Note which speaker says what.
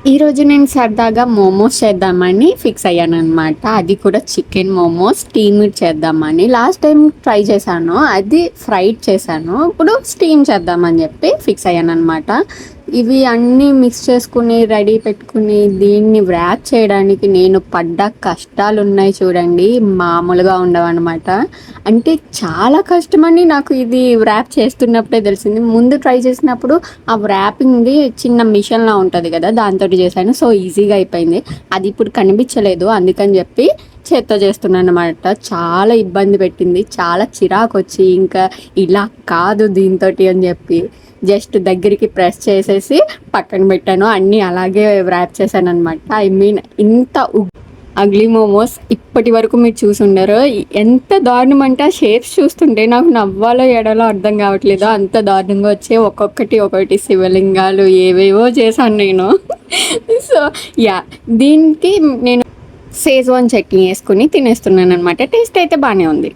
Speaker 1: ఈరోజు నేను సరదాగా మోమోస్ చేద్దామని ఫిక్స్ అయ్యాననమాట. అది కూడా చికెన్ మోమోస్ స్టీమ్డ్ చేద్దామని. లాస్ట్ టైం ట్రై చేశాను. అది ఫ్రైడ్ చేశాను. ఇప్పుడు స్టీమ్ చేద్దామని చెప్పి ఫిక్స్ అయ్యాననమాట. ఇవి అన్నీ మిక్స్ చేసుకుని రెడీ పెట్టుకుని దీన్ని వ్రాప్ చేయడానికి నేను పడ్డ కష్టాలున్నాయి చూడండి. మామూలుగా ఉండవన్నమాట. అంటే చాలా కష్టమని నాకు ఇది వ్రాప్ చేస్తున్నప్పుడే తెలిసింది. ముందు ట్రై చేసినప్పుడు ఆ వ్రాపింగ్‌ది చిన్న మిషన్‌లా ఉంటది కదా! దాంతోటి చేశాను. సో, ఈజీగా అయిపోయింది. అది ఇప్పుడు కనిపించలేదు. అందుకని చెప్పి చేత్తో చేస్తున్నాననమాట. చాలా ఇబ్బంది పెట్టింది. చాలా చిరాకొచ్చి ఇంకా ఇలా కాదు దీనితోటి అని చెప్పి జస్ట్ దగ్గరికి ప్రెస్ చేసేసి పక్కన పెట్టాను. అన్నీ అలాగే వ్రాప్ చేశాననమాట. ఐ మీన్ ఇంత అగ్లీ మోమోస్ ఇప్పటి వరకు మీరు చూసుండరు. ఎంత దారుణం అంటే ఆ షేప్స్ చూస్తుంటే నాకు నవ్వాలో ఏడాలో అర్థం కావట్లేదు. అంత దారుణంగా వచ్చే ఒక్కొక్కటి శివలింగాలు ఏవేవో చేశాను నేను. So yeah! దీనికి నేను షేజ్వాన్ చట్నీ వేసుకొని తినేస్తున్నాననమాట. టేస్ట్ అయితే బాగానే ఉంది.